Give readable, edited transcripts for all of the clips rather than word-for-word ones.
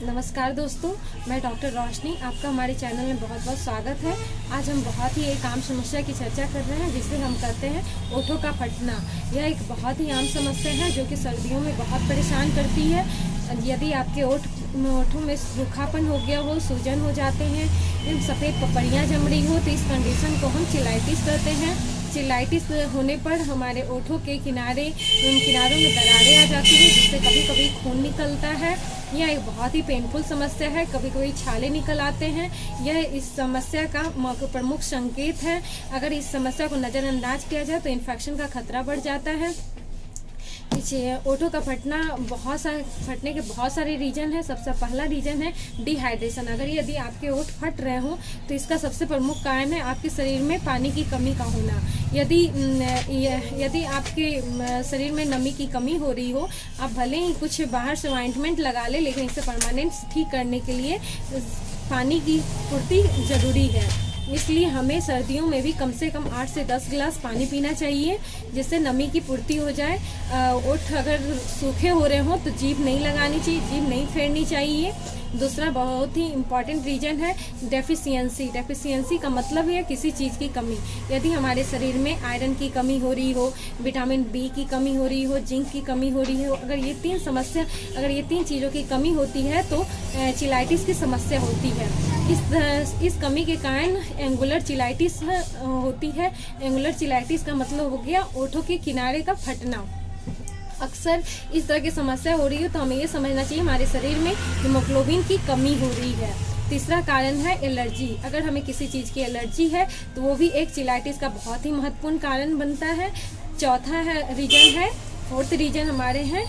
नमस्कार दोस्तों, मैं डॉक्टर रोशनी, आपका हमारे चैनल में बहुत बहुत स्वागत है। आज हम बहुत ही एक आम समस्या की चर्चा कर रहे हैं जिसे हम कहते हैं ओठों का फटना। यह एक बहुत ही आम समस्या है जो कि सर्दियों में बहुत परेशान करती है। यदि आपके ओठों में रूखापन हो गया हो, सूजन हो जाते हैं, सफ़ेद पपड़ियाँ जम रही हो, तो इस कंडीशन को हम चिलाइटिस कहते हैं। चिलाइटिस होने पर हमारे ओठों के किनारों में दरारें आ जाती हैं जिससे कभी कभी खून निकलता है। यह एक बहुत ही पेनफुल समस्या है। कभी कभी छाले निकल आते हैं। यह इस समस्या का प्रमुख संकेत है। अगर इस समस्या को नज़रअंदाज किया जाए तो इन्फेक्शन का खतरा बढ़ जाता है। ओठों का फटने के बहुत सारे रीजन है। सबसे पहला रीजन है डिहाइड्रेशन। यदि आपके ओठ फट रहे हो तो इसका सबसे प्रमुख कारण है आपके शरीर में पानी की कमी का होना। यदि आपके शरीर में नमी की कमी हो रही हो, आप भले ही कुछ बाहर से ऑइंटमेंट लगा ले, लेकिन इसे परमानेंट ठीक करने के लिए पानी की पूर्ति ज़रूरी है। इसलिए हमें सर्दियों में भी कम से कम 8 से 10 गिलास पानी पीना चाहिए जिससे नमी की पूर्ति हो जाए। ओठ अगर सूखे हो रहे हो तो जीभ नहीं लगानी चाहिए, जीभ नहीं फेरनी चाहिए। दूसरा बहुत ही इम्पॉर्टेंट रीजन है डेफिशिएंसी। डेफिशिएंसी का मतलब है किसी चीज़ की कमी। यदि हमारे शरीर में आयरन की कमी हो रही हो, विटामिन बी की कमी हो रही हो, जिंक की कमी हो रही हो, अगर ये तीन चीज़ों की कमी होती है तो चिलाइटिस की समस्या होती है। इस कमी के कारण एंगुलर चिलाइटिस होती है। एंगुलर चिलाइटिस का मतलब हो गया ओठों के किनारे का फटना। अक्सर इस तरह की समस्या हो रही हो तो हमें ये समझना चाहिए हमारे शरीर में हीमोग्लोबिन की कमी हो रही है। तीसरा कारण है एलर्जी। अगर हमें किसी चीज़ की एलर्जी है तो वो भी एक चिलाइटिस का बहुत ही महत्वपूर्ण कारण बनता है। फोर्थ रीजन हमारे हैं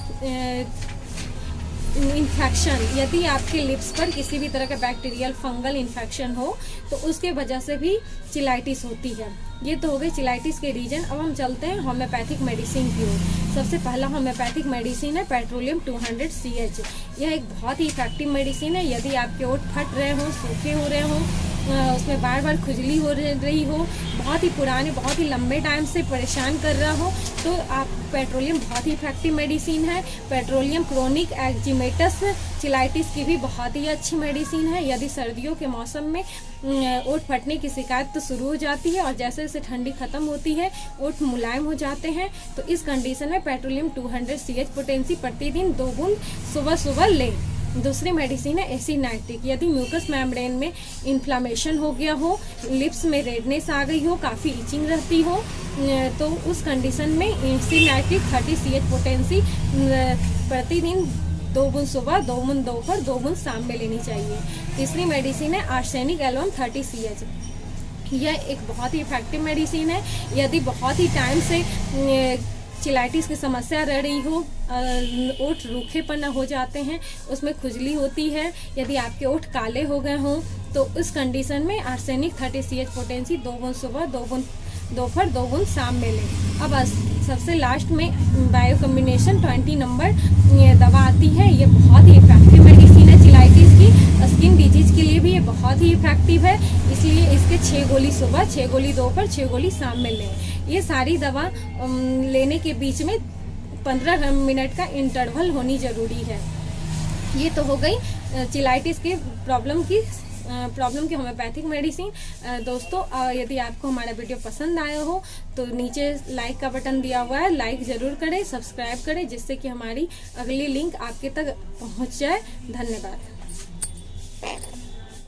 इन्फेक्शन। यदि आपके लिप्स पर किसी भी तरह का बैक्टीरियल फंगल इन्फेक्शन हो तो उसके वजह से भी चिलाइटिस होती है। ये तो हो गई चिलाइटिस के रीजन। अब हम चलते हैं होम्योपैथिक मेडिसिन की ओर। सबसे पहला होम्योपैथिक मेडिसिन है पेट्रोलियम 200 CH। यह एक बहुत ही इफेक्टिव मेडिसिन है। यदि आपके ओठ फट रहे हो, सूखे हो रहे हो, उसमें बार बार खुजली हो रही हो, बहुत ही पुराने, बहुत ही लंबे टाइम से परेशान कर रहा हो, तो आप पेट्रोलियम बहुत ही इफेक्टिव मेडिसिन है। पेट्रोलियम क्रोनिक एक्जिमेटस चिलाइटिस की भी बहुत ही अच्छी मेडिसिन है। यदि सर्दियों के मौसम में ओठ फटने की शिकायत तो शुरू हो जाती है और जैसे जैसे ठंडी खत्म होती है ओठ मुलायम हो जाते हैं, तो इस कंडीशन में पेट्रोलियम 200 CH पोटेंसी प्रतिदिन 2 बूंद सुबह सुबह लें। दूसरी मेडिसिन है एसिनाइट्रिक। यदि म्यूकस मेम्ब्रेन में इन्फ्लामेशन हो गया हो, लिप्स में रेडनेस आ गई हो, काफ़ी इचिंग रहती हो, तो उस कंडीशन में एसिनाइट्रिक 30 CH पोटेंसी प्रतिदिन 2 बूंद सुबह, 2 बूंद दोपहर, 2 बूंद शाम में लेनी चाहिए। तीसरी मेडिसिन है आर्सेनिक एल्बम 30 CH। यह एक बहुत ही इफेक्टिव मेडिसिन है। यदि बहुत ही टाइम से चिलाइटिस की समस्या रह रही हो, ओठ रूखेपन हो जाते हैं, उसमें खुजली होती है, यदि आपके ओठ काले हो गए हों तो उस कंडीशन में आर्सेनिक 30 CH पोटेंसी 2 बूंद सुबह, 2 बूंद दोपहर, 2 बूंद शाम में लें। अब सबसे लास्ट में बायो कॉम्बिनेशन 20 नंबर दवा आती है। ये बहुत ही इफेक्टिव मेडिसिन है चिलाइटिस की। स्किन डिजीज के लिए भी ये बहुत ही इफेक्टिव है, इसलिए इसके 6 गोली सुबह, 6 गोली दोपहर, 6 गोली शाम में लें। ये सारी दवा लेने के बीच में 15 मिनट का इंटरवल होनी ज़रूरी है। ये तो हो गई चिलाइटिस की प्रॉब्लम की होम्योपैथिक मेडिसिन। दोस्तों, यदि आपको हमारा वीडियो पसंद आया हो तो नीचे लाइक का बटन दिया हुआ है, लाइक ज़रूर करें, सब्सक्राइब करें, जिससे कि हमारी अगली लिंक आपके तक पहुंच जाए। धन्यवाद।